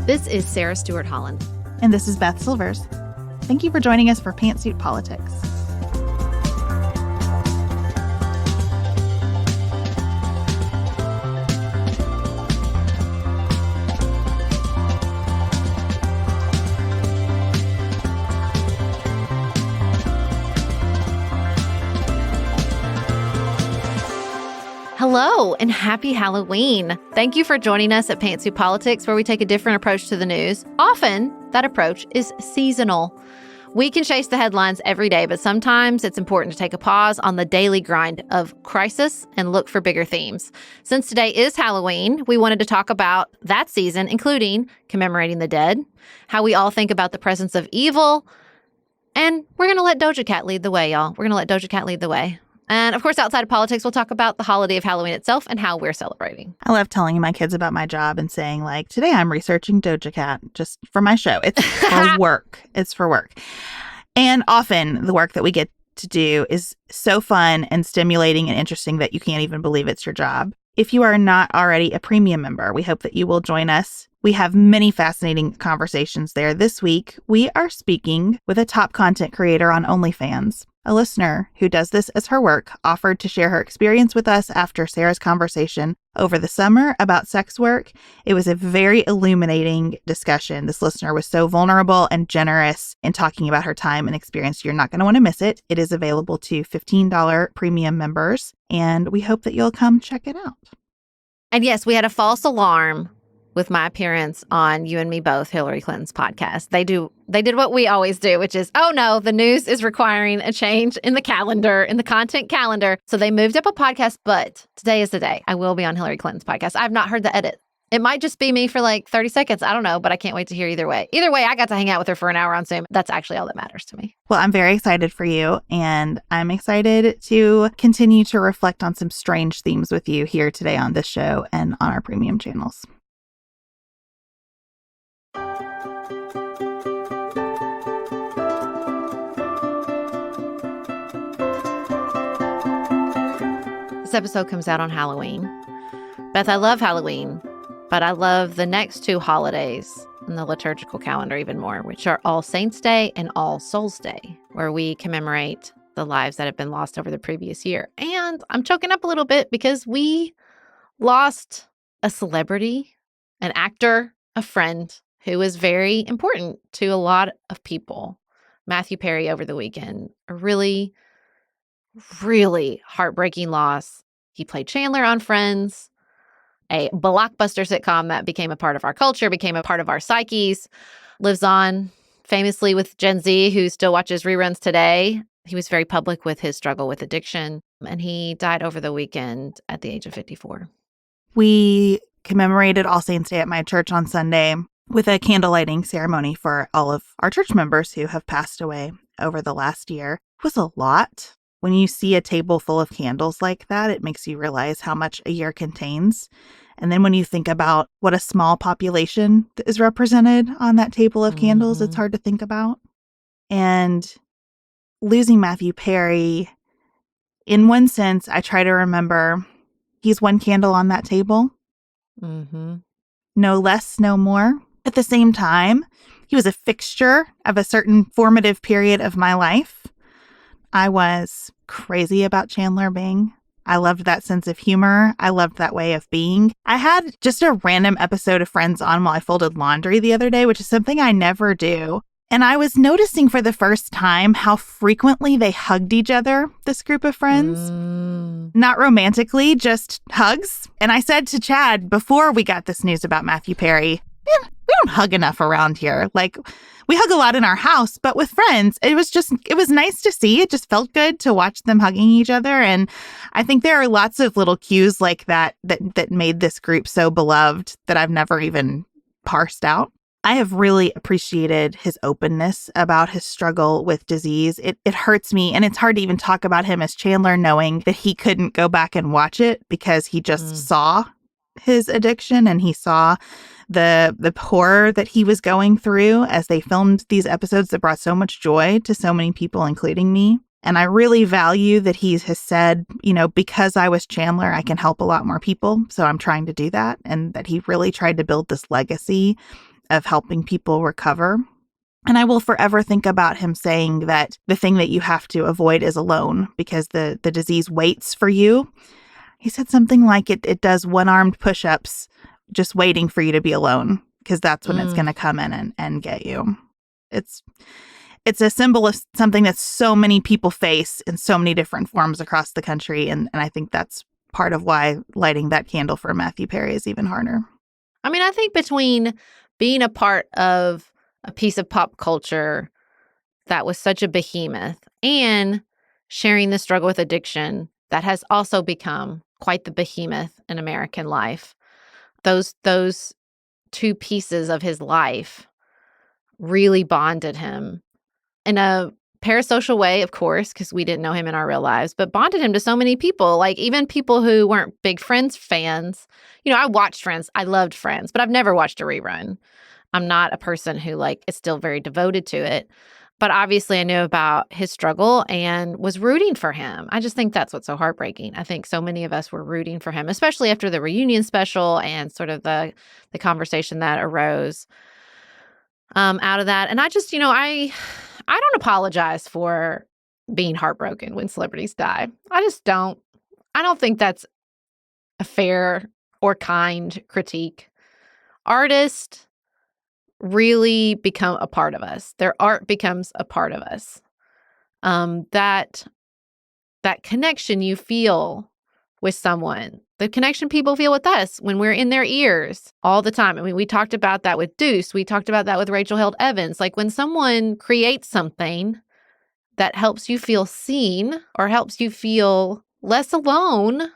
This is Sarah Stewart Holland. And this is Beth Silvers. Thank you for joining us for Pantsuit Politics. Hello and happy Halloween. Thank you for joining us at Pantsuit Politics, where we take a different approach to the news. Often, that approach is seasonal. We can chase the headlines every day, but sometimes it's important to take a pause on the daily grind of crisis and look for bigger themes. Since today is Halloween, we wanted to talk about that season, including commemorating the dead, how we all think about the presence of evil, and we're going to let Doja Cat lead the way, y'all. We're going to let Doja Cat lead the way. And of course, outside of politics, we'll talk about the holiday of Halloween itself and how we're celebrating. I love telling my kids about my job and saying, like, today I'm researching Doja Cat just for my show. It's for work. It's for work. And often the work that we get to do is so fun and stimulating and interesting that you can't even believe it's your job. If you are not already a premium member, we hope that you will join us. We have many fascinating conversations there. This week, we are speaking with a top content creator on OnlyFans. A listener who does this as her work offered to share her experience with us after Sarah's conversation over the summer about sex work. It was a very illuminating discussion. This listener was so vulnerable and generous in talking about her time and experience. You're not going to want to miss it. It is available to $15 premium members, and we hope that you'll come check it out. And yes, we had a false alarm with my appearance on You and Me Both, Hillary Clinton's podcast. They did what we always do, which is, oh no, the news is requiring a change in the calendar, in the content calendar. So they moved up a podcast, but today is the day. I will be on Hillary Clinton's podcast. I've not heard the edit. It might just be me for like 30 seconds. I don't know, but I can't wait to hear either way. Either way, I got to hang out with her for an hour on Zoom. That's actually all that matters to me. Well, I'm very excited for you, and I'm excited to continue to reflect on some strange themes with you here today on this show and on our premium channels. This episode comes out on Halloween. Beth, I love Halloween, but I love the next two holidays in the liturgical calendar even more, which are All Saints' Day and All Souls' Day, where we commemorate the lives that have been lost over the previous year. And I'm choking up a little bit because we lost a celebrity, an actor, a friend who was very important to a lot of people. Matthew Perry over the weekend, a really heartbreaking loss. He played Chandler on Friends, a blockbuster sitcom that became a part of our culture, became a part of our psyches, lives on famously with Gen Z, who still watches reruns today. He was very public with his struggle with addiction, and he died over the weekend at the age of 54. We commemorated All Saints' Day at my church on Sunday with a candle lighting ceremony for all of our church members who have passed away over the last year. It was a lot. When you see a table full of candles like that, it makes you realize how much a year contains. And then when you think about what a small population is represented on that table of candles, it's hard to think about. And losing Matthew Perry, in one sense, I try to remember he's one candle on that table. No less, no more. At the same time, he was a fixture of a certain formative period of my life. I was crazy about Chandler Bing. I loved that sense of humor. I loved that way of being. I had just a random episode of Friends on while I folded laundry the other day, which is something I never do. And I was noticing for the first time how frequently they hugged each other, this group of friends. Not romantically, just hugs. And I said to Chad before we got this news about Matthew Perry, man, we don't hug enough around here. Like, we hug a lot in our house, but with friends, it was nice to see. It just felt good to watch them hugging each other. And I think there are lots of little cues like that made this group so beloved that I've never even parsed out. I have really appreciated his openness about his struggle with disease. It hurts me, and it's hard to even talk about him as Chandler, knowing that he couldn't go back and watch it because he just saw his addiction and he saw the horror that he was going through as they filmed these episodes that brought so much joy to so many people, including me. And I really value that he has said, because I was Chandler, I can help a lot more people. So I'm trying to do that. And that he really tried to build this legacy of helping people recover. And I will forever think about him saying that the thing that you have to avoid is alone, because the disease waits for you. He said something like it does one-armed push-ups just waiting for you to be alone, because that's when it's going to come in and get you. It's a symbol of something that so many people face in so many different forms across the country. And I think that's part of why lighting that candle for Matthew Perry is even harder. I mean, I think between being a part of a piece of pop culture that was such a behemoth and sharing the struggle with addiction that has also become quite the behemoth in American life, those two pieces of his life really bonded him in a parasocial way, of course, because we didn't know him in our real lives, but bonded him to so many people, like even people who weren't big Friends fans. I watched Friends. I loved Friends, but I've never watched a rerun. I'm not a person who is still very devoted to it. But obviously I knew about his struggle and was rooting for him. I just think that's what's so heartbreaking. I think so many of us were rooting for him, especially after the reunion special and sort of the conversation that arose out of that. And I just, I don't apologize for being heartbroken when celebrities die. I just don't. I don't think that's a fair or kind critique. Artists really become a part of us. Their art becomes a part of us. That connection you feel with someone, the connection people feel with us when we're in their ears all the time. I mean, we talked about that with Deuce. We talked about that with Rachel Held Evans. Like when someone creates something that helps you feel seen or helps you feel less alone,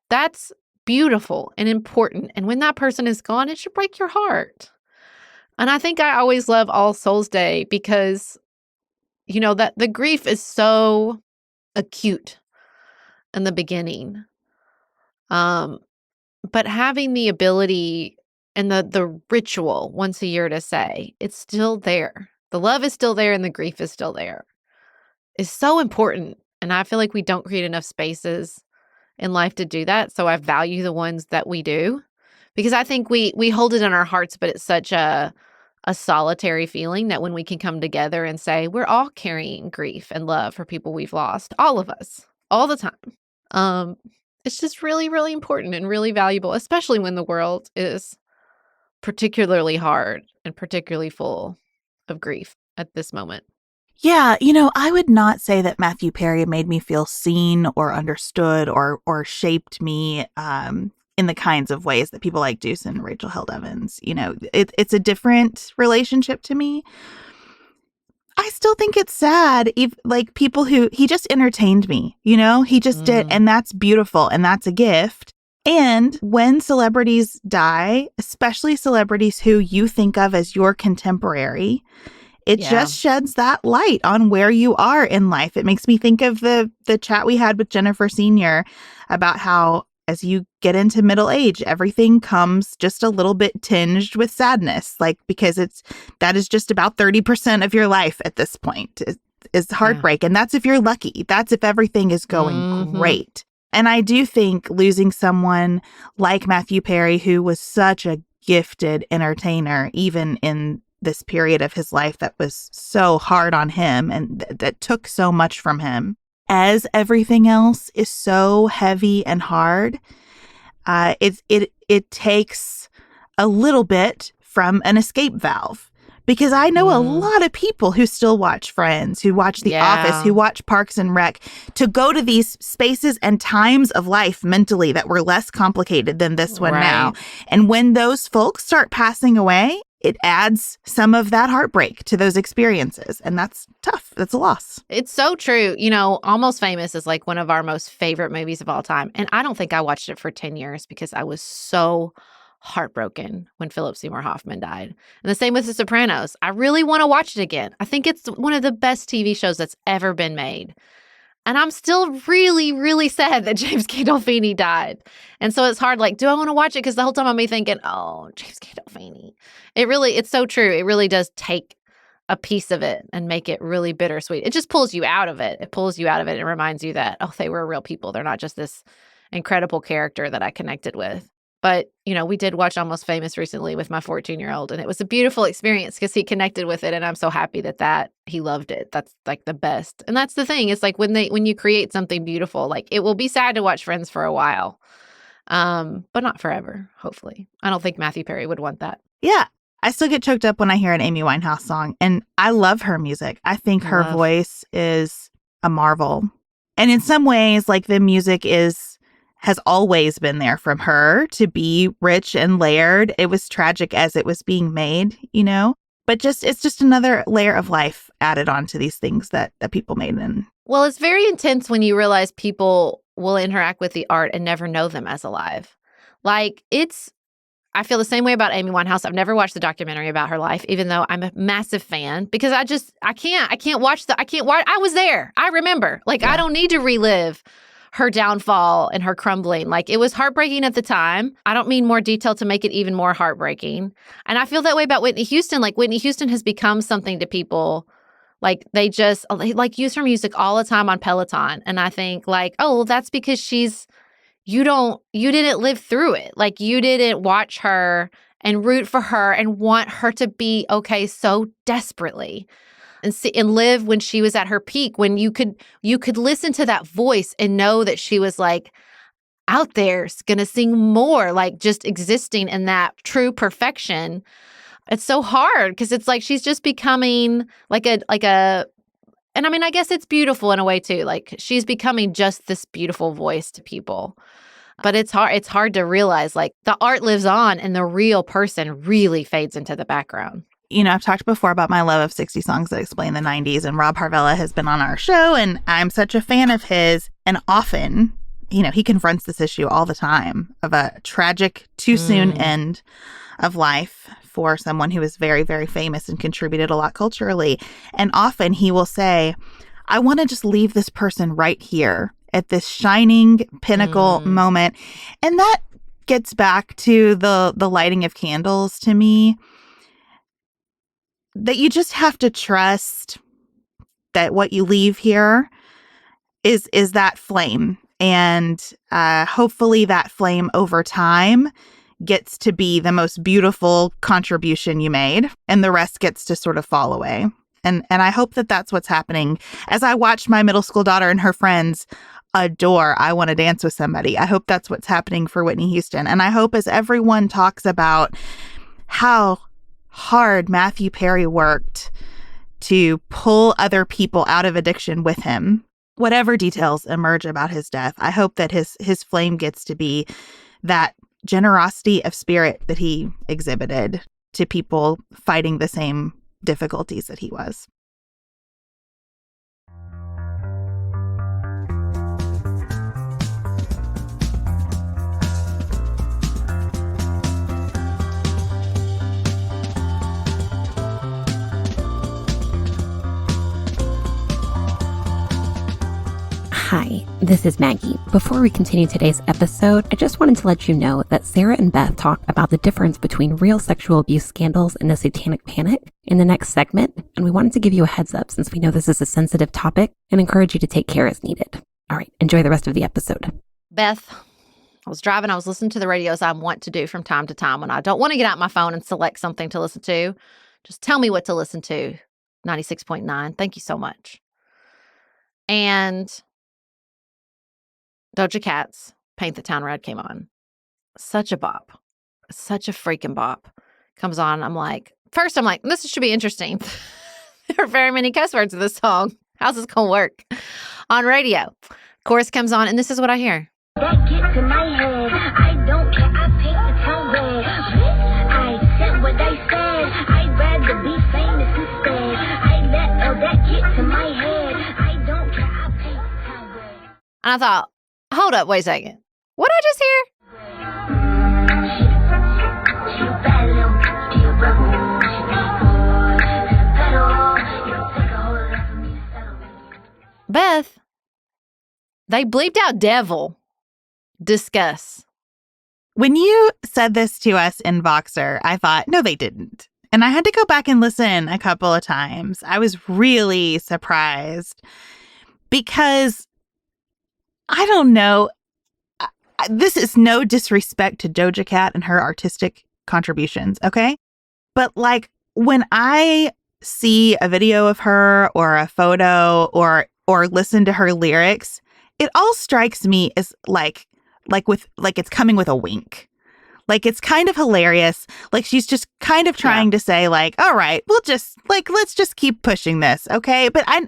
that's beautiful and important. And when that person is gone, it should break your heart. And I think I always love All Souls Day because, that the grief is so acute in the beginning. But having the ability and the ritual once a year to say, it's still there. The love is still there and the grief is still there is so important. And I feel like we don't create enough spaces in life to do that. So I value the ones that we do because I think we hold it in our hearts, but it's such a solitary feeling that when we can come together and say, we're all carrying grief and love for people we've lost, all of us, all the time. It's just really, really important and really valuable, especially when the world is particularly hard and particularly full of grief at this moment. Yeah, I would not say that Matthew Perry made me feel seen or understood or shaped me in the kinds of ways that people like Deuce and Rachel Held Evans. It's a different relationship to me. I still think it's sad. People who he just entertained me, he just did. And that's beautiful. And that's a gift. And when celebrities die, especially celebrities who you think of as your contemporary, it just sheds that light on where you are in life. It makes me think of the chat we had with Jennifer Sr. about how as you get into middle age, everything comes just a little bit tinged with sadness, because that is just about 30% of your life at this point is heartbreak. And that's if you're lucky. That's if everything is going great. And I do think losing someone like Matthew Perry, who was such a gifted entertainer, even in this period of his life that was so hard on him and that took so much from him, as everything else is so heavy and hard, it takes a little bit from an escape valve. Because I know a lot of people who still watch Friends, who watch The Office, who watch Parks and Rec, to go to these spaces and times of life mentally that were less complicated than this one now. And when those folks start passing away, it adds some of that heartbreak to those experiences. And that's tough. That's a loss. It's so true. Almost Famous is one of our most favorite movies of all time. And I don't think I watched it for 10 years because I was so heartbroken when Philip Seymour Hoffman died. And the same with The Sopranos. I really want to watch it again. I think it's one of the best TV shows that's ever been made. And I'm still really, really sad that James Gandolfini died. And so it's hard, do I want to watch it? Because the whole time I'm thinking, oh, James Gandolfini. It's so true. It really does take a piece of it and make it really bittersweet. It just pulls you out of it. It pulls you out of it and reminds you that, oh, they were real people. They're not just this incredible character that I connected with. But, we did watch Almost Famous recently with my 14-year-old, and it was a beautiful experience because he connected with it, and I'm so happy that he loved it. That's like the best. And that's the thing. It's like when you create something beautiful, like it will be sad to watch Friends for a while, but not forever, hopefully. I don't think Matthew Perry would want that. Yeah. I still get choked up when I hear an Amy Winehouse song, and I love her music. I think her voice is a marvel. And in some ways, like the music has always been there from her to be rich and layered. It was tragic as it was being made, but it's just another layer of life added on to these things that people made. Well, it's very intense when you realize people will interact with the art and never know them as alive. Like I feel the same way about Amy Winehouse. I've never watched the documentary about her life, even though I'm a massive fan, because I can't watch. I was there. I remember. I don't need to relive her downfall and her crumbling. It was heartbreaking at the time. I don't mean more detail to make it even more heartbreaking. And I feel that way about Whitney Houston. Whitney Houston has become something to people. They just use her music all the time on Peloton. And I think oh, that's because you didn't live through it. You didn't watch her and root for her and want her to be okay so desperately. And live when she was at her peak, when you could listen to that voice and know that she was out there gonna sing more, just existing in that true perfection. It's so hard because it's she's just becoming and I mean, I guess it's beautiful in a way too. She's becoming just this beautiful voice to people. But it's hard to realize the art lives on and the real person really fades into the background. I've talked before about my love of 60 songs that explain the 90s, and Rob Harvella has been on our show, and I'm such a fan of his. And often, he confronts this issue all the time of a tragic, too soon end of life for someone who is very, very famous and contributed a lot culturally. And often he will say, I want to just leave this person right here at this shining pinnacle moment. And that gets back to the lighting of candles to me. That you just have to trust that what you leave here is that flame. And hopefully that flame over time gets to be the most beautiful contribution you made, and the rest gets to sort of fall away. And I hope that that's what's happening. As I watch my middle school daughter and her friends adore I Want to Dance with Somebody, I hope that's what's happening for Whitney Houston. And I hope as everyone talks about how hard Matthew Perry worked to pull other people out of addiction with him, whatever details emerge about his death, I hope that his flame gets to be that generosity of spirit that he exhibited to people fighting the same difficulties that he was. Hi, this is Maggie. Before we continue today's episode, I just wanted to let you know that Sarah and Beth talk about the difference between real sexual abuse scandals and the Satanic Panic in the next segment, and we wanted to give you a heads up since we know this is a sensitive topic and encourage you to take care as needed. All right, enjoy the rest of the episode. Beth, I was driving, I was listening to the radio as I want to do from time to time when I don't want to get out my phone and select something to listen to. Just tell me what to listen to. 96.9. Thank you so much. And Doja Cat's Paint the Town Red came on. Such a bop. Such a freaking bop. Comes on, I'm like, this should be interesting. There are very many cuss words in this song. How's this going to work? On radio. Chorus comes on, and this is what I hear. That gets in my head. I don't care. I paint the town red. I said what I said. I'd rather be famous instead. I let that get to my head. I don't care. I paint the town red. And I thought, hold up, wait a second. What did I just hear? Beth, they bleeped out devil. Discuss. When you said this to us in Voxer, I thought, no, they didn't. And I had to go back and listen a couple of times. I was really surprised because I don't know. This is no disrespect to Doja Cat and her artistic contributions, okay? But like when I see a video of her or a photo or listen to her lyrics, it all strikes me as like it's coming with a wink. Like it's kind of hilarious. Like she's just kind of trying to say like, all right, let's just keep pushing this, okay? But I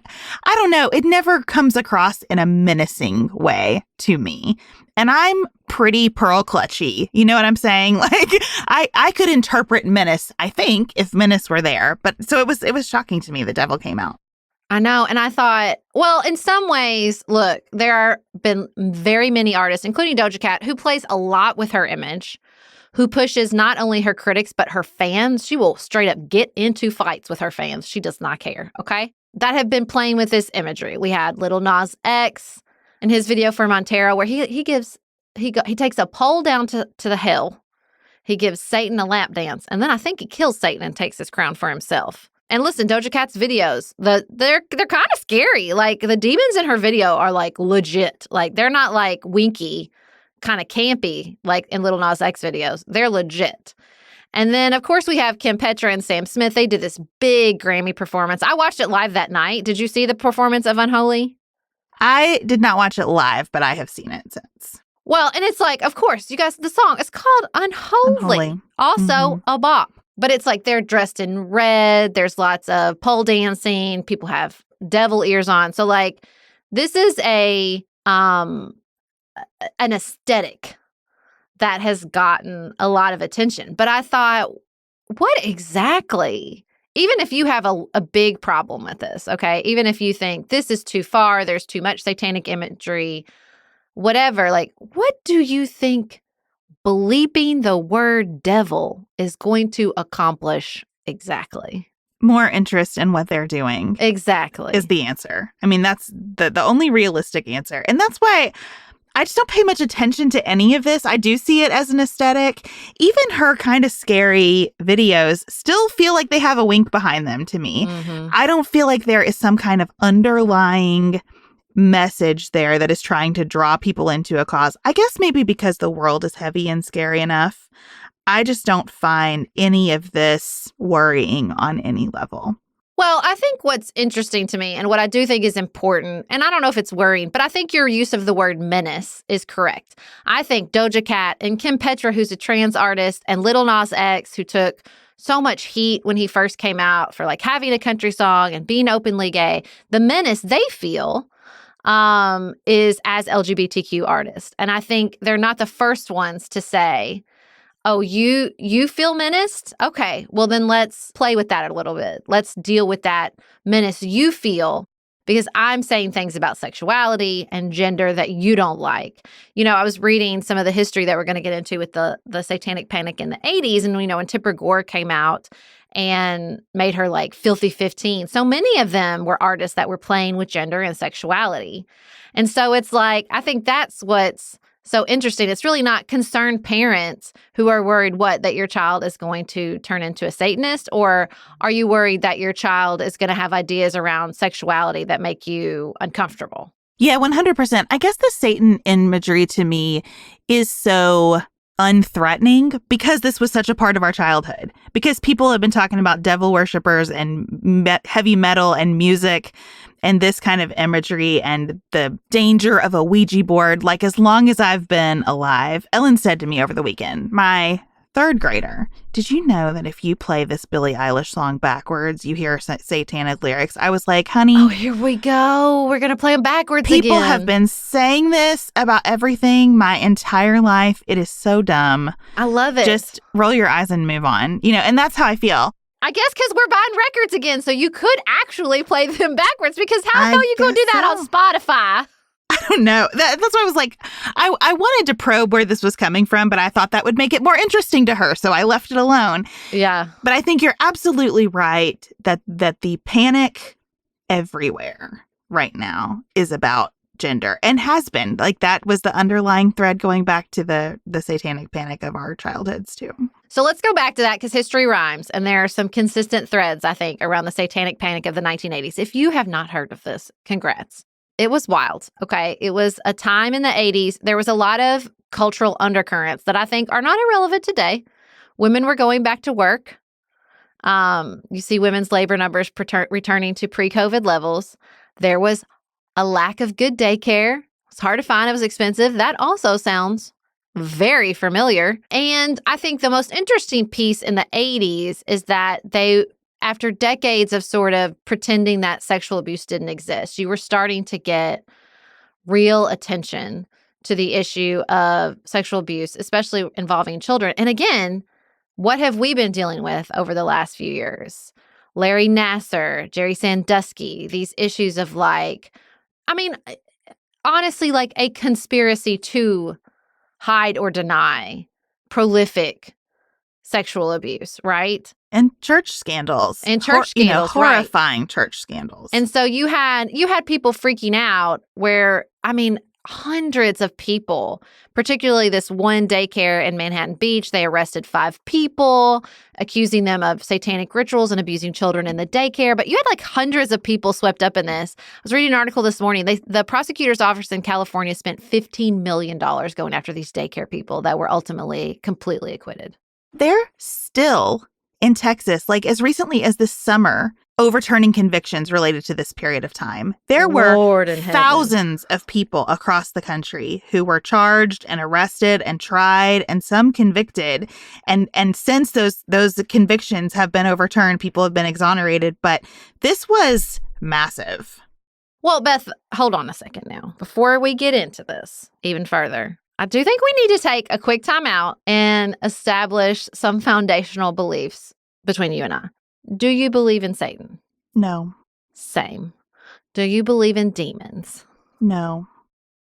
don't know. It never comes across in a menacing way to me. And I'm pretty pearl clutchy. You know what I'm saying? Like I could interpret menace, I think, if menace were there. But so it was shocking to me the devil came out. I know. And I thought, well, in some ways, look, there have been very many artists, including Doja Cat, who plays a lot with her image, who pushes not only her critics, but her fans. She will straight up get into fights with her fans. She does not care, okay? That have been playing with this imagery. We had Lil Nas X in his video for Montero where he takes a pole down to the hell. He gives Satan a lap dance. And then I think he kills Satan and takes his crown for himself. And listen, Doja Cat's videos, they're kind of scary. Like the demons in her video are like legit. Like they're not like winky, kind of campy like in Lil Nas X videos. They're legit. And then, of course, we have Kim Petra and Sam Smith. They did this big Grammy performance. I watched it live that night. Did you see the performance of Unholy? I did not watch it live, but I have seen it since. Well, and it's like, of course, you guys, the song is called Unholy. Also a bop. But it's like they're dressed in red. There's lots of pole dancing. People have devil ears on. So like this is an aesthetic that has gotten a lot of attention. But I thought, what exactly? Even if you have a big problem with this, okay? Even if you think this is too far, there's too much satanic imagery, whatever, like what do you think bleeping the word devil is going to accomplish exactly? More interest in what they're doing. Exactly. Is the answer. I mean, that's the only realistic answer. And that's why I just don't pay much attention to any of this. I do see it as an aesthetic. Even her kind of scary videos still feel like they have a wink behind them to me. Mm-hmm. I don't feel like there is some kind of underlying message there that is trying to draw people into a cause. I guess maybe because the world is heavy and scary enough. I just don't find any of this worrying on any level. Well, I think what's interesting to me and what I do think is important, and I don't know if it's worrying, but I think your use of the word menace is correct. I think Doja Cat and Kim Petra, who's a trans artist, and Lil Nas X, who took so much heat when he first came out for like having a country song and being openly gay, the menace they feel is as LGBTQ artists. And I think they're not the first ones to say, oh, you feel menaced? Okay, well then let's play with that a little bit. Let's deal with that menace you feel because I'm saying things about sexuality and gender that you don't like. You know, I was reading some of the history that we're going to get into with the Satanic Panic in the 80s. And, you know, when Tipper Gore came out and made her like Filthy 15, so many of them were artists that were playing with gender and sexuality. And so it's like, I think that's what's so interesting. It's really not concerned parents who are worried that your child is going to turn into a Satanist, or are you worried that your child is going to have ideas around sexuality that make you uncomfortable? Yeah, 100%. I guess the Satan imagery to me is so unthreatening because this was such a part of our childhood. Because people have been talking about devil worshippers and heavy metal and music and this kind of imagery and the danger of a Ouija board, like as long as I've been alive. Ellen said to me over the weekend, my third grader, did you know that if you play this Billie Eilish song backwards, you hear satanic lyrics? I was like, honey. Oh, here we go. We're going to play them backwards again. People have been saying this about everything my entire life. It is so dumb. I love it. Just roll your eyes and move on. You know, and that's how I feel. I guess because we're buying records again, so you could actually play them backwards, because how the hell you going to do that on Spotify? I don't know. That's why I was like, I wanted to probe where this was coming from, but I thought that would make it more interesting to her, so I left it alone. Yeah. But I think you're absolutely right that the panic everywhere right now is about gender, and has been. Like, that was the underlying thread going back to the satanic panic of our childhoods, too. So let's go back to that because history rhymes, and there are some consistent threads, I think, around the Satanic Panic of the 1980s. If you have not heard of this, congrats. It was wild, okay? It was a time in the 80s. There was a lot of cultural undercurrents that I think are not irrelevant today. Women were going back to work. You see women's labor numbers returning to pre-COVID levels. There was a lack of good daycare. It's hard to find. It was expensive. That also sounds very familiar. And I think the most interesting piece in the 80s is that after decades of sort of pretending that sexual abuse didn't exist, you were starting to get real attention to the issue of sexual abuse, especially involving children. And again, what have we been dealing with over the last few years? Larry Nassar, Jerry Sandusky, these issues of honestly, like a conspiracy to hide or deny prolific sexual abuse, right? And church scandals. Horrifying church scandals. And so you had people freaking out where, hundreds of people, particularly this one daycare in Manhattan Beach, they arrested 5 people, accusing them of satanic rituals and abusing children in the daycare. But you had hundreds of people swept up in this. I was reading an article this morning. The prosecutor's office in California spent $15 million going after these daycare people that were ultimately completely acquitted. They're still in Texas, as recently as this summer, overturning convictions related to this period of time. There were thousands of people across the country who were charged and arrested and tried and some convicted. And since those convictions have been overturned, people have been exonerated. But this was massive. Well, Beth, hold on a second now. Before we get into this even further, I do think we need to take a quick time out and establish some foundational beliefs between you and I. Do you believe in Satan? No. Same. Do you believe in demons? No.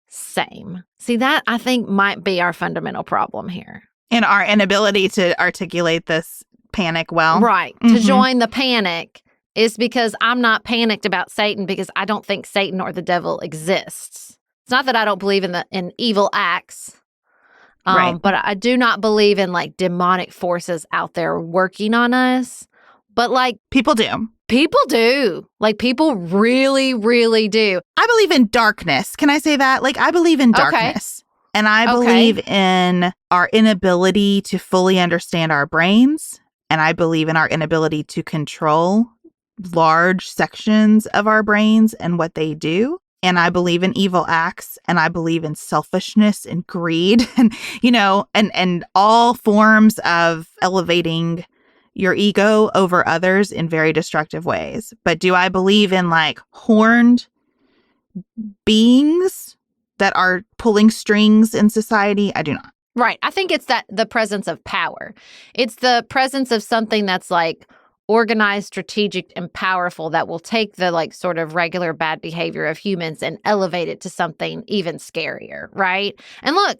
Same. See, that I think might be our fundamental problem here. In our inability to articulate this panic well. Right. Mm-hmm. To join the panic is because I'm not panicked about Satan because I don't think Satan or the devil exists. It's not that I don't believe in evil acts. Right. But I do not believe in demonic forces out there working on us. But people do. People do. People really, really do. I believe in darkness. Can I say that? I believe in darkness. Okay. And I believe in our inability to fully understand our brains. And I believe in our inability to control large sections of our brains and what they do. And I believe in evil acts, and I believe in selfishness and greed and, and all forms of elevating your ego over others in very destructive ways. But do I believe in horned beings that are pulling strings in society? I do not. Right. I think it's the presence of power. It's the presence of something that's organized, strategic, and powerful that will take the sort of regular bad behavior of humans and elevate it to something even scarier, right? And look,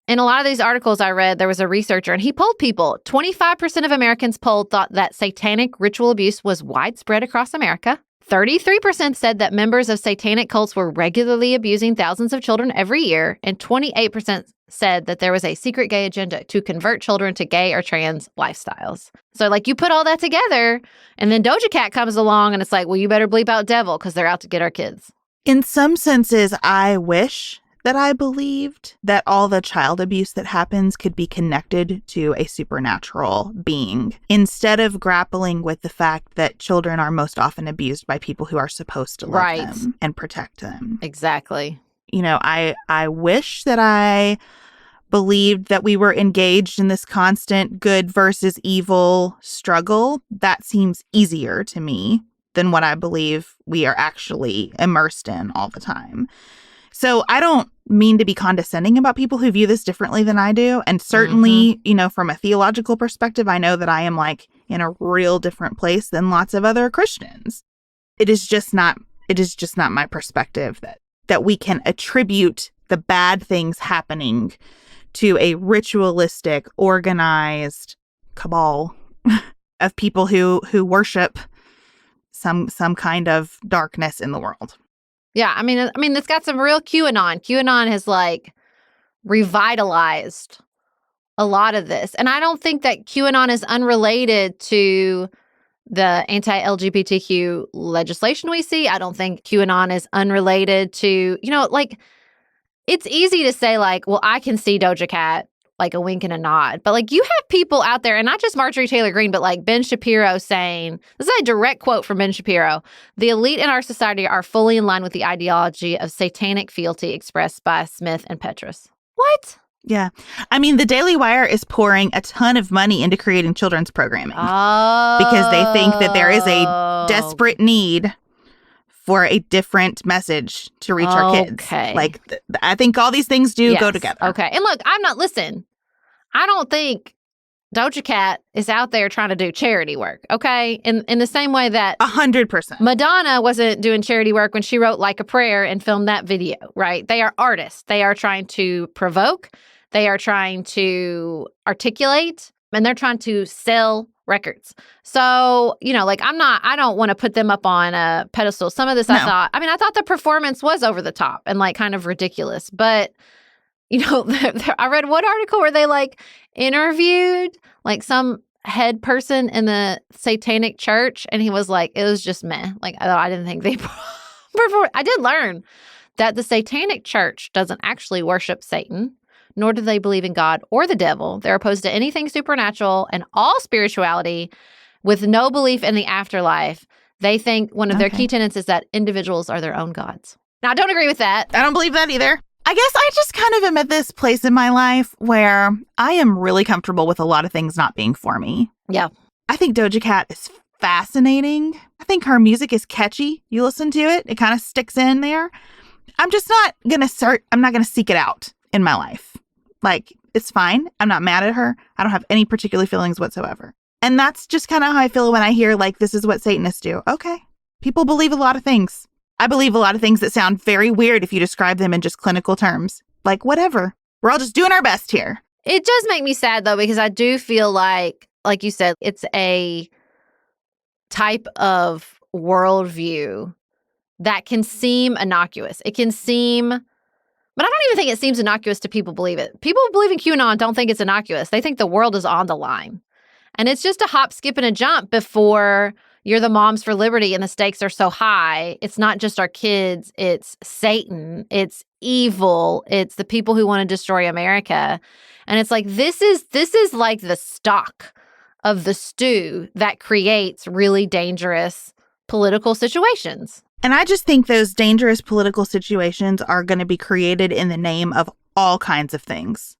in a lot of these articles I read, there was a researcher and he polled people. 25% of Americans polled thought that satanic ritual abuse was widespread across America. 33% said that members of satanic cults were regularly abusing thousands of children every year, and 28% said that there was a secret gay agenda to convert children to gay or trans lifestyles. So you put all that together, and then Doja Cat comes along and it's well, you better bleep out devil because they're out to get our kids. In some senses, I wish that I believed that all the child abuse that happens could be connected to a supernatural being, instead of grappling with the fact that children are most often abused by people who are supposed to love them and protect them. Exactly. I wish that I believed that we were engaged in this constant good versus evil struggle. That seems easier to me than what I believe we are actually immersed in all the time. So I don't mean to be condescending about people who view this differently than I do. And certainly, from a theological perspective, I know that I am in a real different place than lots of other Christians. It is just not my perspective that we can attribute the bad things happening to a ritualistic, organized cabal of people who worship some kind of darkness in the world. Yeah, I mean, it's got some real QAnon. QAnon has revitalized a lot of this. And I don't think that QAnon is unrelated to the anti-LGBTQ legislation we see. I don't think QAnon is unrelated to, like, it's easy to say, like, well, I can see Doja Cat, like a wink and a nod. But, like, you have people out there, and not just Marjorie Taylor Greene, but, like, Ben Shapiro saying, this is a direct quote from Ben Shapiro, "The elite in our society are fully in line with the ideology of satanic fealty expressed by Smith and Petrus." What? Yeah. I mean, the Daily Wire is pouring a ton of money into creating children's programming because they think that there is a desperate need for a different message to reach our kids. Like, I think all these things go together. Okay. And look, listen, I don't think Doja Cat is out there trying to do charity work, okay? In the same way that 100%. Madonna wasn't doing charity work when she wrote Like a Prayer and filmed that video, right? They are artists. They are trying to provoke. They are trying to articulate, and they're trying to sell records. So, I don't want to put them up on a pedestal. Some of this I thought the performance was over the top and like kind of ridiculous. But, I read one article where they like interviewed like some head person in the Satanic church, and he was like, it was just meh. Like, I didn't think they performed. I did learn that the Satanic church doesn't actually worship Satan, nor do they believe in God or the devil. They're opposed to anything supernatural and all spirituality with no belief in the afterlife. They think one of their key tenets is that individuals are their own gods. Now, I don't agree with that. I don't believe that either. I guess I just kind of am at this place in my life where I am really comfortable with a lot of things not being for me. Yeah. I think Doja Cat is fascinating. I think her music is catchy. You listen to it, it kind of sticks in there. I'm just not going to seek it out in my life. Like, it's fine. I'm not mad at her. I don't have any particular feelings whatsoever. And that's just kind of how I feel when I hear, like, this is what Satanists do. Okay. People believe a lot of things. I believe a lot of things that sound very weird if you describe them in just clinical terms. Like, whatever. We're all just doing our best here. It does make me sad, though, because I do feel like you said, it's a type of worldview that can seem innocuous. It can seem... But I don't even think it seems innocuous to people believe it. People who believe in QAnon don't think it's innocuous. They think the world is on the line. And it's just a hop, skip, and a jump before you're the Moms for Liberty and the stakes are so high. It's not just our kids. It's Satan. It's evil. It's the people who want to destroy America. And it's like, this is like the stock of the stew that creates really dangerous political situations. And I just think those dangerous political situations are going to be created in the name of all kinds of things,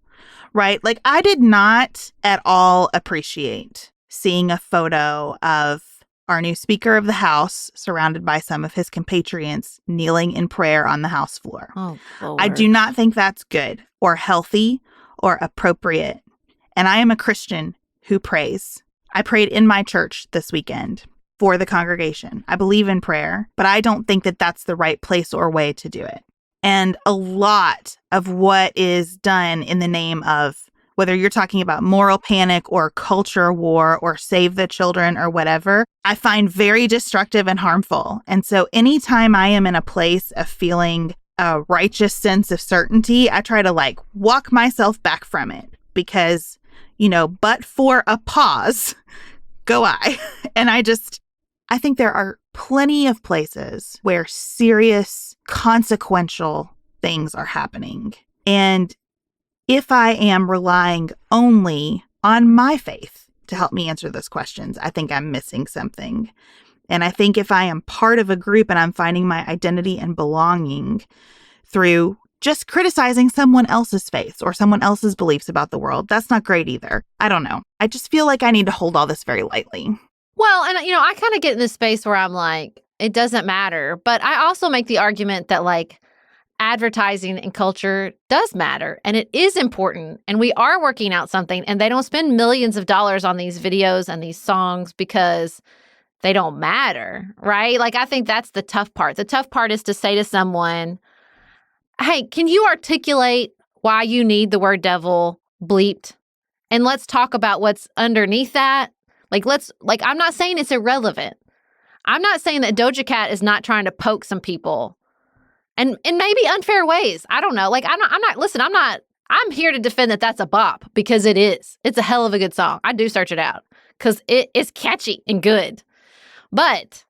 right? Like, I did not at all appreciate seeing a photo of our new Speaker of the House surrounded by some of his compatriots kneeling in prayer on the House floor. Oh, Lord. I do not think that's good or healthy or appropriate. And I am a Christian who prays. I prayed in my church this weekend for the congregation. I believe in prayer, but I don't think that that's the right place or way to do it. And a lot of what is done in the name of, whether you're talking about moral panic or culture war or save the children or whatever, I find very destructive and harmful. And so anytime I am in a place of feeling a righteous sense of certainty, I try to like walk myself back from it because, but for a pause, go I. And I think there are plenty of places where serious, consequential things are happening. And if I am relying only on my faith to help me answer those questions, I think I'm missing something. And I think if I am part of a group and I'm finding my identity and belonging through just criticizing someone else's faith or someone else's beliefs about the world, that's not great either. I don't know. I just feel like I need to hold all this very lightly. Well, and, I kind of get in this space where I'm like, it doesn't matter. But I also make the argument that, like, advertising and culture does matter, and it is important, and we are working out something, and they don't spend millions of dollars on these videos and these songs because they don't matter, right? Like, I think that's the tough part. The tough part is to say to someone, hey, can you articulate why you need the word devil bleeped? And let's talk about what's underneath that. I'm not saying it's irrelevant. I'm not saying that Doja Cat is not trying to poke some people and in maybe unfair ways. I don't know. Like, I'm not, I'm here to defend that that's a bop because it is. It's a hell of a good song. I do search it out because it is catchy and good. But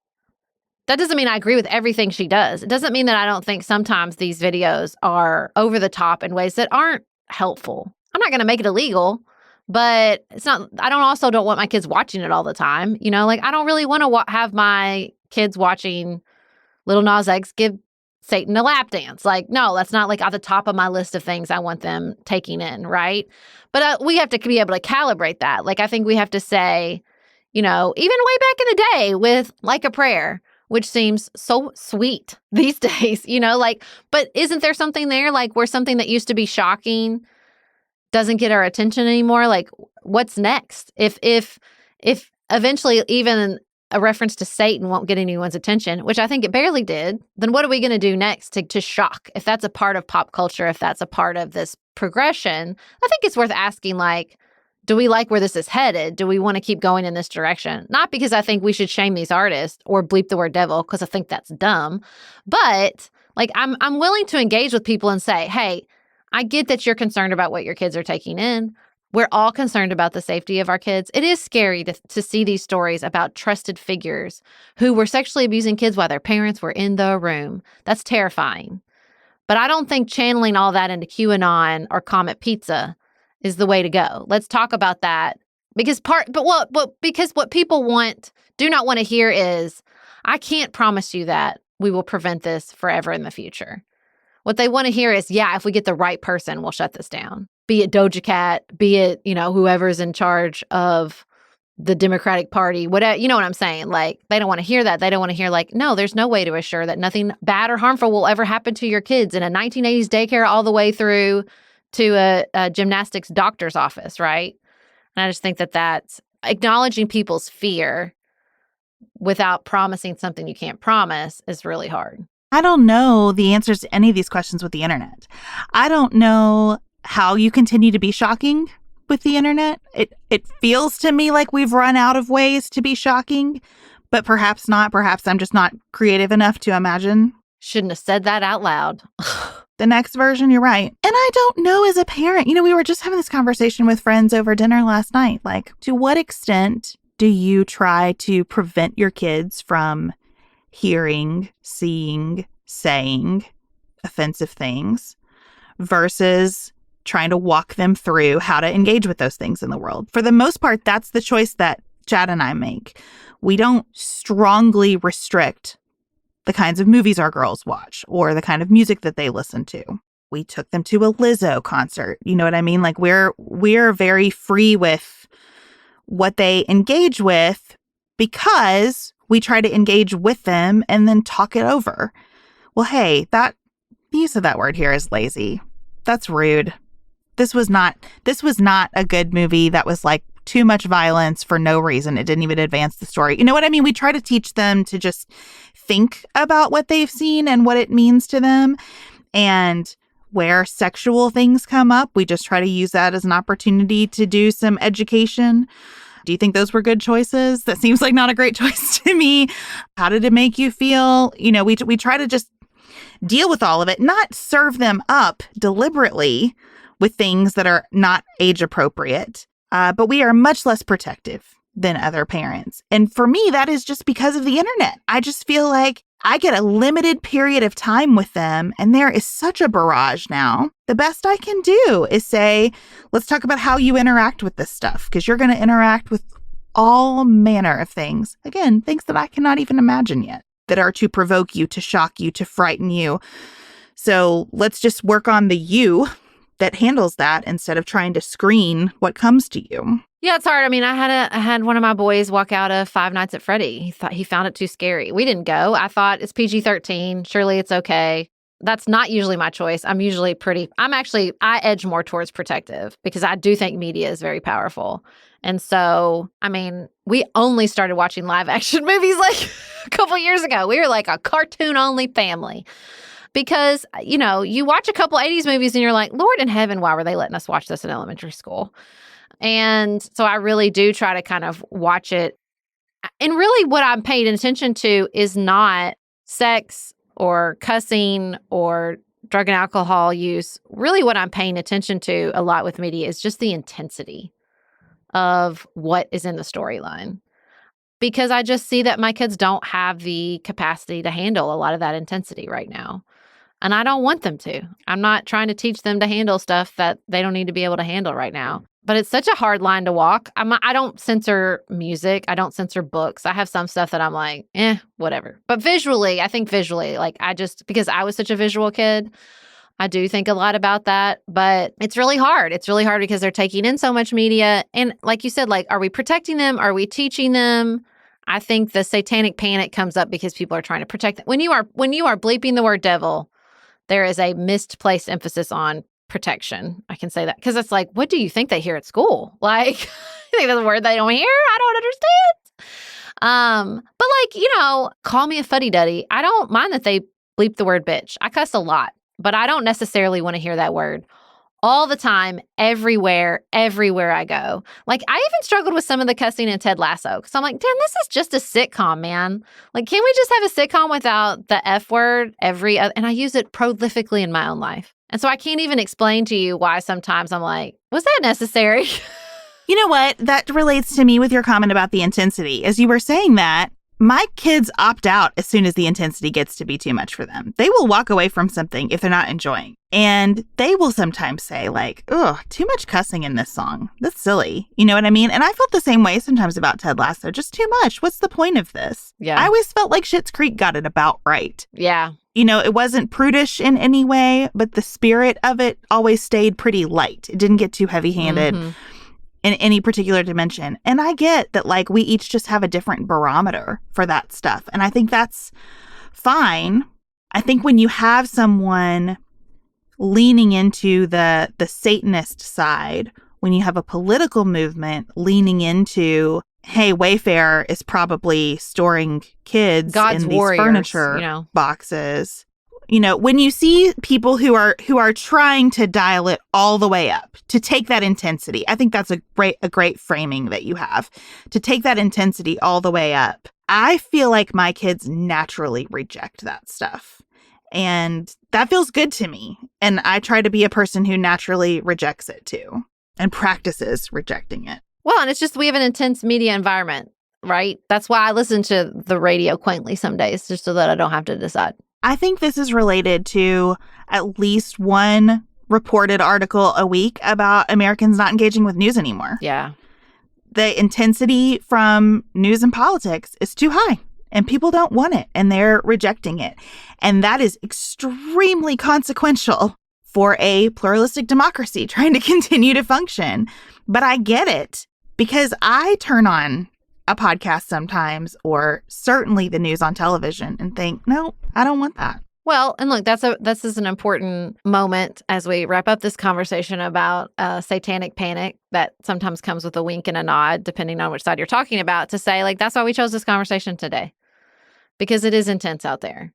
that doesn't mean I agree with everything she does. It doesn't mean that I don't think sometimes these videos are over the top in ways that aren't helpful. I'm not going to make it illegal, but it's not, I don't want my kids watching it all the time. You know, like I don't really want to have my kids watching Lil Nas X give Satan a lap dance. Like, no, that's not like at the top of my list of things I want them taking in, right? But we have to be able to calibrate that. Like, I think we have to say, you know, even way back in the day with Like a Prayer, which seems so sweet these days, you know, like, but isn't there something there, like, where something that used to be shocking doesn't get our attention anymore? Like, what's next? If eventually even a reference to Satan won't get anyone's attention, which I think it barely did, then what are we going to do next to shock? If that's a part of pop culture, if that's a part of this progression, I think it's worth asking, like, do we like where this is headed? Do we want to keep going in this direction? Not because I think we should shame these artists or bleep the word devil, because I think that's dumb. But like, I'm willing to engage with people and say, hey, I get that you're concerned about what your kids are taking in. We're all concerned about the safety of our kids. It is scary to see these stories about trusted figures who were sexually abusing kids while their parents were in the room. That's terrifying. But I don't think channeling all that into QAnon or Comet Pizza is the way to go. Let's talk about that. Because what people do not want to hear is, I can't promise you that we will prevent this forever in the future. What they want to hear is, yeah, if we get the right person, we'll shut this down. Be it Doja Cat, be it, you know, whoever's in charge of the Democratic Party, whatever, you know what I'm saying? Like, they don't want to hear that. They don't want to hear, like, no, there's no way to assure that nothing bad or harmful will ever happen to your kids in a 1980s daycare all the way through to a gymnastics doctor's office, right? And I just think that that's acknowledging people's fear without promising something you can't promise is really hard. I don't know the answers to any of these questions with the internet. I don't know how you continue to be shocking with the internet. It feels to me like we've run out of ways to be shocking, but perhaps not. Perhaps I'm just not creative enough to imagine. Shouldn't have said that out loud. The next version, you're right. And I don't know as a parent, you know, we were just having this conversation with friends over dinner last night. Like, to what extent do you try to prevent your kids from hearing, seeing, saying offensive things versus trying to walk them through how to engage with those things in the world? For the most part, that's the choice that Chad and I make. We don't strongly restrict the kinds of movies our girls watch or the kind of music that they listen to. We took them to a Lizzo concert. You know what I mean? Like, we're very free with what they engage with because we try to engage with them and then talk it over. Well, hey, the use of that word here is lazy. That's rude. This was not a good movie that was like too much violence for no reason. It didn't even advance the story. You know what I mean? We try to teach them to just think about what they've seen and what it means to them. And where sexual things come up, we just try to use that as an opportunity to do some education. Do you think those were good choices? That seems like not a great choice to me. How did it make you feel? You know, we try to just deal with all of it, not serve them up deliberately with things that are not age appropriate. But we are much less protective than other parents. And for me, that is just because of the internet. I just feel like I get a limited period of time with them, and there is such a barrage now. The best I can do is say, let's talk about how you interact with this stuff, because you're going to interact with all manner of things. Again, things that I cannot even imagine yet, that are to provoke you, to shock you, to frighten you. So let's just work on the you that handles that instead of trying to screen what comes to you. Yeah, it's hard. I mean, I had one of my boys walk out of Five Nights at Freddy. He found it too scary. We didn't go. I thought it's PG-13. Surely it's okay. That's not usually my choice. I edge more towards protective because I do think media is very powerful. And so, I mean, we only started watching live action movies like a couple years ago. We were like a cartoon only family. Because, you know, you watch a couple 80s movies and you're like, Lord in heaven, why were they letting us watch this in elementary school? And so I really do try to kind of watch it. And really what I'm paying attention to is not sex or cussing or drug and alcohol use, really what I'm paying attention to a lot with media is just the intensity of what is in the storyline. Because I just see that my kids don't have the capacity to handle a lot of that intensity right now. And I don't want them to. I'm not trying to teach them to handle stuff that they don't need to be able to handle right now. But it's such a hard line to walk. I don't censor music. I don't censor books. I have some stuff that I'm like, whatever. But visually, like because I was such a visual kid, I do think a lot about that. But it's really hard. It's really hard because they're taking in so much media. And like you said, like, are we protecting them? Are we teaching them? I think the satanic panic comes up because people are trying to protect them. When you are bleeping the word devil, there is a misplaced emphasis on protection. I can say that because it's like, what do you think they hear at school? Like, I think that's a word they don't hear. I don't understand. But like, call me a fuddy-duddy. I don't mind that they bleep the word bitch. I cuss a lot, but I don't necessarily want to hear that word all the time, everywhere I go. Like, I even struggled with some of the cussing in Ted Lasso because I'm like, damn, this is just a sitcom, man. Like, can't we just have a sitcom without the F word and I use it prolifically in my own life. And so I can't even explain to you why sometimes I'm like, was that necessary? You know what? That relates to me with your comment about the intensity. As you were saying that, my kids opt out as soon as the intensity gets to be too much for them. They will walk away from something if they're not enjoying. And they will sometimes say like, ugh, too much cussing in this song. That's silly. You know what I mean? And I felt the same way sometimes about Ted Lasso. Just too much. What's the point of this? Yeah. I always felt like Schitt's Creek got it about right. Yeah. It wasn't prudish in any way, but the spirit of it always stayed pretty light. It didn't get too heavy-handed. Mm-hmm. In any particular dimension. And I get that, like, we each just have a different barometer for that stuff. And I think that's fine. I think when you have someone leaning into the Satanist side, when you have a political movement leaning into, hey, Wayfair is probably storing kids God's in these warriors, furniture boxes. When you see people who are trying to dial it all the way up, to take that intensity, I think that's a great framing that you have, to take that intensity all the way up. I feel like my kids naturally reject that stuff. And that feels good to me. And I try to be a person who naturally rejects it too and practices rejecting it. Well, and it's just we have an intense media environment, right? That's why I listen to the radio quaintly some days, just so that I don't have to decide. I think this is related to at least one reported article a week about Americans not engaging with news anymore. Yeah. The intensity from news and politics is too high, and people don't want it, and they're rejecting it. And that is extremely consequential for a pluralistic democracy trying to continue to function. But I get it, because I turn on a podcast sometimes, or certainly the news on television, and think, no, I don't want that. Well, and look, this is an important moment as we wrap up this conversation about satanic panic that sometimes comes with a wink and a nod, depending on which side you're talking about, to say, like, that's why we chose this conversation today, because it is intense out there.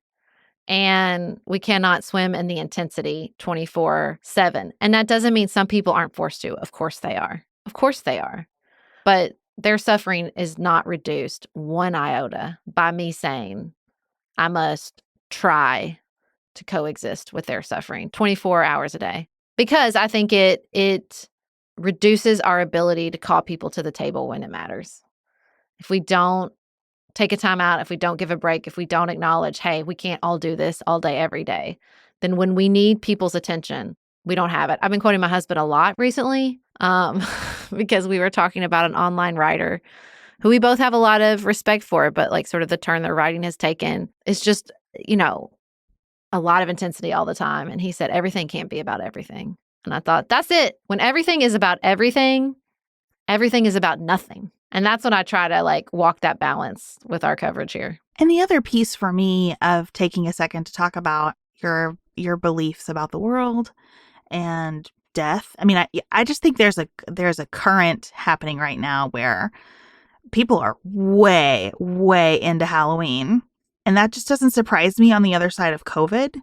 And we cannot swim in the intensity 24/7. And that doesn't mean some people aren't forced to. Of course they are. Of course they are. But their suffering is not reduced one iota by me saying I must try to coexist with their suffering 24 hours a day. Because I think it reduces our ability to call people to the table when it matters. If we don't take a time out, if we don't give a break, if we don't acknowledge, hey, we can't all do this all day, every day, then when we need people's attention, we don't have it. I've been quoting my husband a lot recently because we were talking about an online writer who we both have a lot of respect for, but like sort of the turn their writing has taken is just, a lot of intensity all the time. And he said, everything can't be about everything. And I thought, that's it. When everything is about everything, everything is about nothing. And that's when I try to walk that balance with our coverage here. And the other piece for me of taking a second to talk about your beliefs about the world and death. I mean, I just think there's a current happening right now where people are way, way into Halloween. And that just doesn't surprise me on the other side of COVID,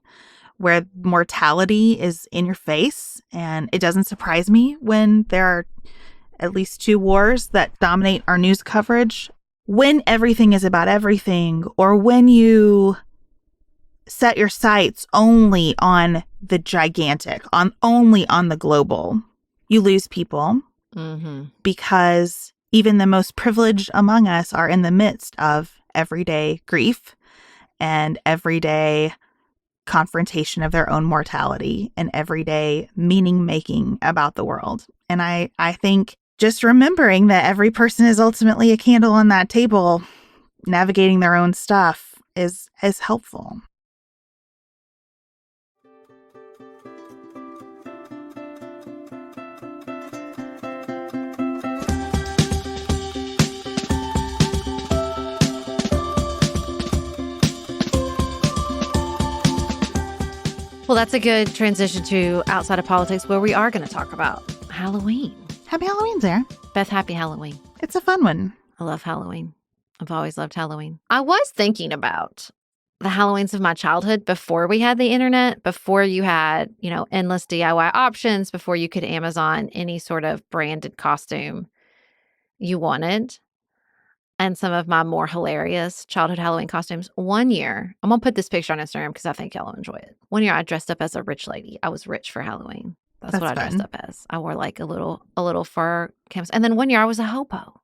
where mortality is in your face. And it doesn't surprise me when there are at least 2 wars that dominate our news coverage. When everything is about everything, or when you set your sights only on the gigantic, only on the global, you lose people because even the most privileged among us are in the midst of everyday grief and everyday confrontation of their own mortality and everyday meaning making about the world. And I think just remembering that every person is ultimately a candle on that table, navigating their own stuff is helpful. Well, that's a good transition to outside of politics, where we are going to talk about Halloween. Happy Halloween, Sarah. Beth, happy Halloween. It's a fun one. I love Halloween. I've always loved Halloween. I was thinking about the Halloweens of my childhood before we had the internet, before you had, endless DIY options, before you could Amazon any sort of branded costume you wanted. And some of my more hilarious childhood Halloween costumes. One year, I'm going to put this picture on Instagram because I think y'all will enjoy it. One year I dressed up as a rich lady. I was rich for Halloween. That's what I dressed up as. I wore like a little fur canvas. And then one year I was a hobo.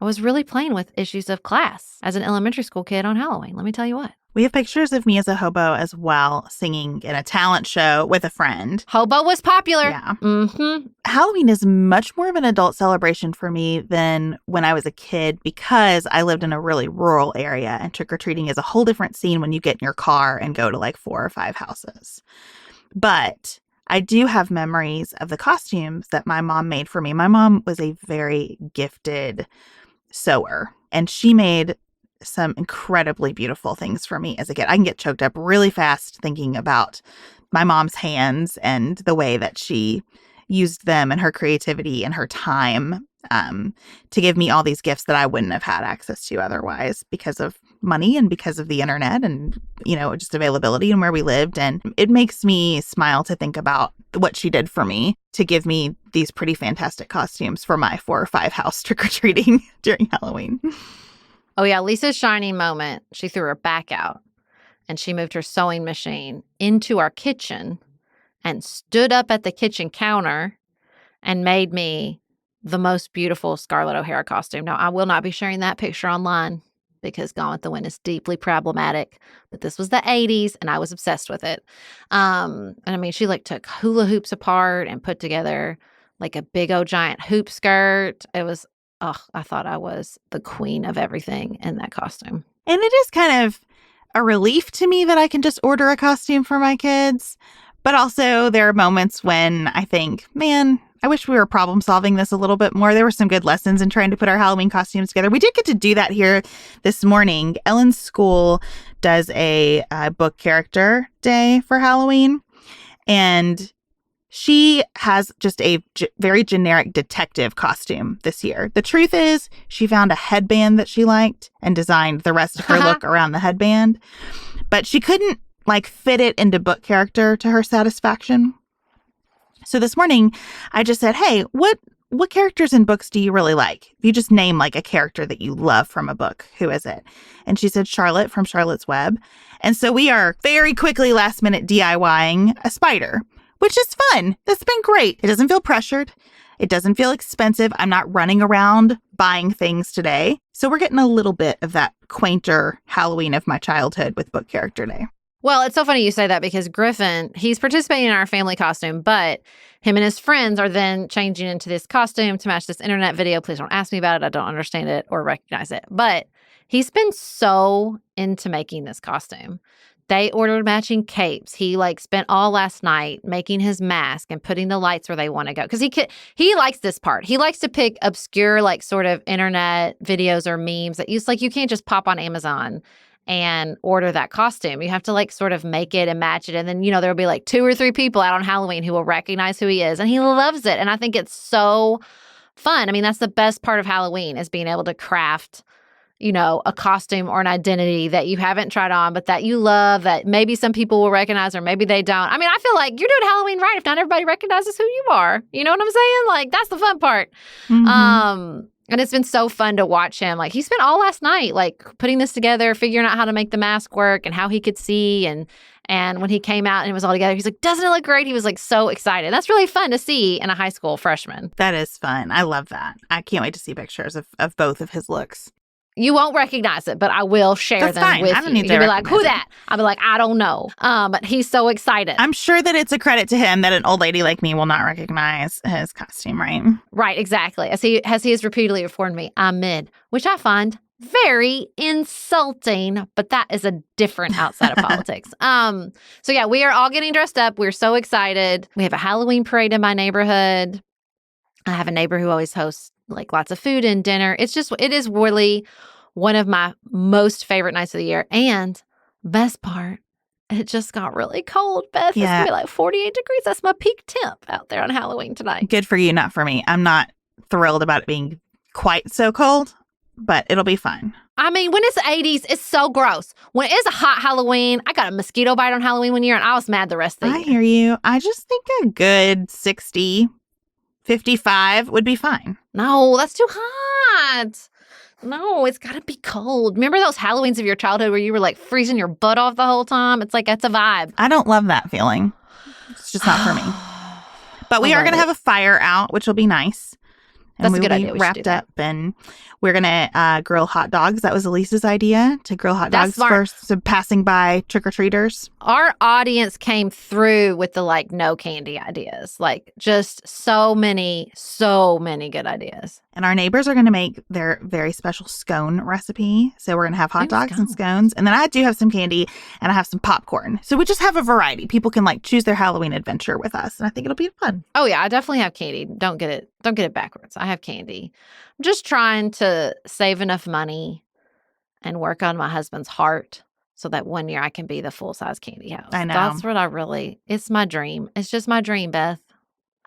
I was really playing with issues of class as an elementary school kid on Halloween. Let me tell you what. We have pictures of me as a hobo as well, singing in a talent show with a friend. Hobo was popular. Yeah. Mm-hmm. Halloween is much more of an adult celebration for me than when I was a kid because I lived in a really rural area, and trick-or-treating is a whole different scene when you get in your car and go to like 4 or 5 houses. But I do have memories of the costumes that my mom made for me. My mom was a very gifted sewer, and she made some incredibly beautiful things for me as a kid. I can get choked up really fast thinking about my mom's hands and the way that she used them and her creativity and her time to give me all these gifts that I wouldn't have had access to otherwise because of money and because of the internet and, just availability and where we lived. And it makes me smile to think about what she did for me to give me these pretty fantastic costumes for my 4 or 5 house trick-or-treating during Halloween. Oh, yeah. Lisa's shining moment. She threw her back out and she moved her sewing machine into our kitchen and stood up at the kitchen counter and made me the most beautiful Scarlett O'Hara costume. Now, I will not be sharing that picture online because Gone with the Wind is deeply problematic. But this was the 80s and I was obsessed with it. And I mean, she took hula hoops apart and put together like a big old giant hoop skirt. It was I thought I was the queen of everything in that costume. And it is kind of a relief to me that I can just order a costume for my kids. But also there are moments when I think, man, I wish we were problem solving this a little bit more. There were some good lessons in trying to put our Halloween costumes together. We did get to do that here this morning. Ellen's school does a book character day for Halloween. And she has just a very generic detective costume this year. The truth is, she found a headband that she liked and designed the rest of her look around the headband. But she couldn't fit it into book character to her satisfaction. So this morning, I just said, hey, what characters in books do you really like? If you just name a character that you love from a book, who is it? And she said Charlotte from Charlotte's Web. And so we are very quickly last minute DIYing a spider, which is fun. That's been great. It doesn't feel pressured. It doesn't feel expensive. I'm not running around buying things today. So we're getting a little bit of that quainter Halloween of my childhood with book character day. Well, it's so funny you say that because Griffin, he's participating in our family costume, but him and his friends are then changing into this costume to match this internet video. Please don't ask me about it. I don't understand it or recognize it. But he's been so into making this costume. They ordered matching capes. He spent all last night making his mask and putting the lights where they want to go. Because he likes this part. He likes to pick obscure sort of internet videos or memes that you can't just pop on Amazon and order that costume. You have to sort of make it and match it. And then, there'll be 2 or 3 people out on Halloween who will recognize who he is. And he loves it. And I think it's so fun. I mean, that's the best part of Halloween is being able to craft a costume or an identity that you haven't tried on, but that you love, that maybe some people will recognize or maybe they don't. I mean, I feel like you're doing Halloween right if not everybody recognizes who you are. You know what I'm saying? That's the fun part. Mm-hmm. And it's been so fun to watch him. Like, he spent all last night, like, putting this together, figuring out how to make the mask work and how he could see. And when he came out and it was all together, he's like, doesn't it look great? He was, like, so excited. That's really fun to see in a high school freshman. That is fun. I love that. I can't wait to see pictures of both of his looks. You won't recognize it, but I will share them with I don't you. need to You'll be like, who recognize that? I'll be like, I don't know. But he's so excited. I'm sure that it's a credit to him that an old lady like me will not recognize his costume, right? Right, exactly. As he has repeatedly informed me, I'm mid, which I find very insulting, but that is a different outside of politics. So yeah, we are all getting dressed up. We're so excited. We have a Halloween parade in my neighborhood. I have a neighbor who always hosts like lots of food and dinner. It is really one of my most favorite nights of the year. And best part, it just got really cold, Beth. Yeah. It's going to be like 48 degrees. That's my peak temp out there on Halloween tonight. Good for you, not for me. I'm not thrilled about it being quite so cold, but it'll be fine. I mean, when it's 80s, it's so gross. When it's a hot Halloween, I got a mosquito bite on Halloween one year, and I was mad the rest of the year. I hear you. I just think a good 60, 55 would be fine. No, that's too hot. No, it's got to be cold. Remember those Halloweens of your childhood where you were like freezing your butt off the whole time? It's like, it's a vibe. I don't love that feeling. It's just not for me. But we are going to have a fire out, which will be nice. And That's a good idea. We'll We be should do wrapped that. up, and we're going to grill hot dogs. That was Elise's idea, to grill hot That's dogs smart. first, so passing by trick-or-treaters. Our audience came through with the like no candy ideas. Like just so many good ideas. And our neighbors are going to make their very special scone recipe. So we're going to have hot dogs and scones. And then I do have some candy, and I have some popcorn. So we just have a variety. People can like choose their Halloween adventure with us. And I think it'll be fun. Oh yeah, I definitely have candy. Don't get it backwards. I have candy. I'm just trying to save enough money and work on my husband's heart so that one year I can be the full-size candy house. I know. That's what it's my dream. It's just my dream, Beth.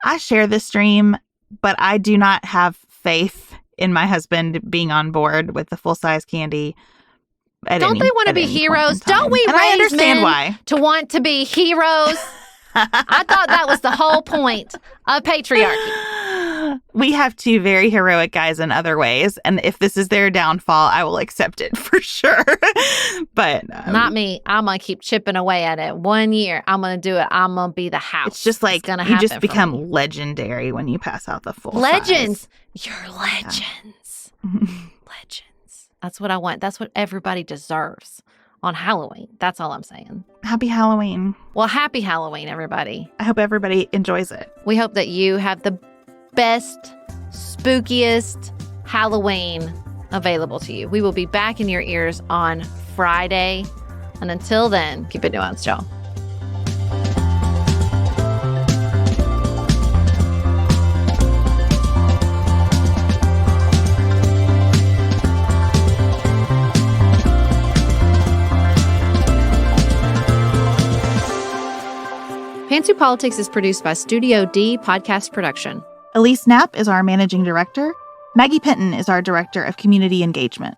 I share this dream, but I do not have faith in my husband being on board with the full-size candy. Don't they want to be heroes? Don't we and I raise understand men why. to want to be heroes? I thought that was the whole point of patriarchy. We have two very heroic guys in other ways, and if this is their downfall, I will accept it for sure. But not me. I'm gonna keep chipping away at it. 1 year, I'm gonna do it. I'm gonna be the house. It's just like gonna you just happen for me. become legendary when you pass out the full legends. size. You're legends. Legends. That's what I want. That's what everybody deserves on Halloween. That's all I'm saying. Happy Halloween. Well, happy Halloween, everybody. I hope everybody enjoys it. We hope that you have the best, spookiest Halloween available to you. We will be back in your ears on Friday. And until then, keep it nuanced, y'all. Pantsuit Politics is produced by Studio D Podcast Production. Elise Knapp is our managing director. Maggie Penton is our director of community engagement.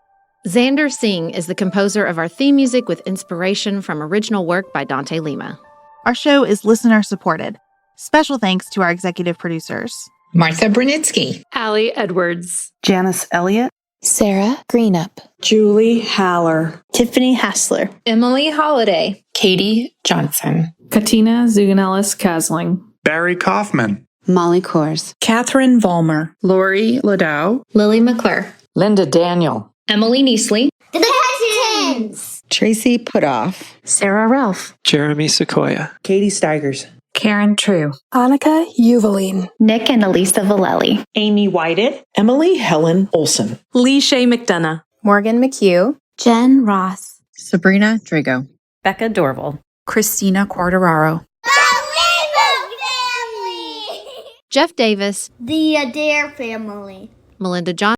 Xander Singh is the composer of our theme music with inspiration from original work by Dante Lima. Our show is listener supported. Special thanks to our executive producers: Martha Brunitsky, Allie Edwards, Janice Elliott, Sarah Greenup, Julie Haller, Tiffany Hassler, Emily Holiday, Katie Johnson, Katina Zuganellis-Kasling, Barry Kaufman, Molly Kors, Catherine Vollmer, Lori Ladow, Lily McClure, Linda Daniel, Emily Neasley, The Cousins! Tracy Putoff, Sarah Ralph, Jeremy Sequoia, Katie Steigers, Karen True, Annika Uvaline, Nick and Elisa Valelli, Amy Whited, Emily Helen Olson, Lee Shea McDonough, Morgan McHugh, Jen Ross, Sabrina Drago, Becca Dorval, Christina Quartararo, The Family! Jeff Davis, The Adair Family. Melinda Johnson,